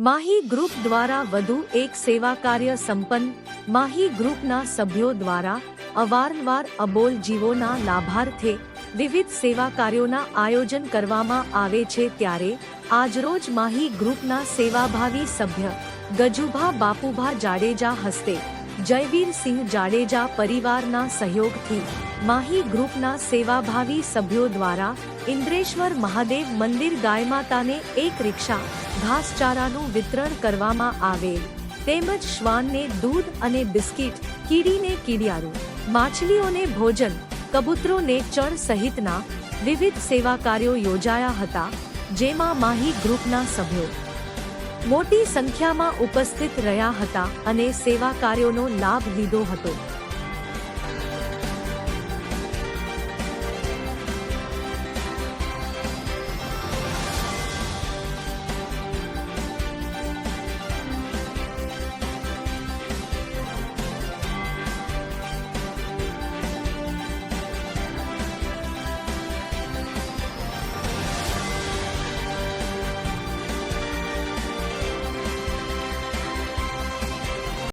Mahi group દ્વારા વધુ એક સેવા કાર્ય સંપન્ન। માહી ગ્રુપના સભ્યો દ્વારા અવારનવાર અબોલ જીવોના લાભાર્થે વિવિધ સેવા કાર્યોના આયોજન કરવામાં આવે છે, ત્યારે આજરોજ માહી ગ્રુપના સેવાભાવી સભ્ય ગજુભા બાપુભા જાડેજા હસ્તે જયવીરસિંહ જાડેજા પરિવારના સહયોગથી માહી ગ્રુપના સેવાભાવી સભ્યો દ્વારા ઇન્દ્રેશ્વર મહાદેવ મંદિર ગાયમાતાને એક રિક્ષા ઘાસચારાનું વિતરણ કરવામાં આવેલ, તેમજ શ્વાનને દૂધ અને બિસ્કિટ, કીડીને કીડિયારું, માછલીઓને ભોજન, કબૂતરોને ચણ સહિતના વિવિધ સેવા કાર્યો યોજાયા હતા, જેમાં માહી ગ્રુપના સભ્યો મોટી સંખ્યામાં ઉપસ્થિત રહ્યા હતા અને સેવા કાર્યોનો લાભ લીધો હતો।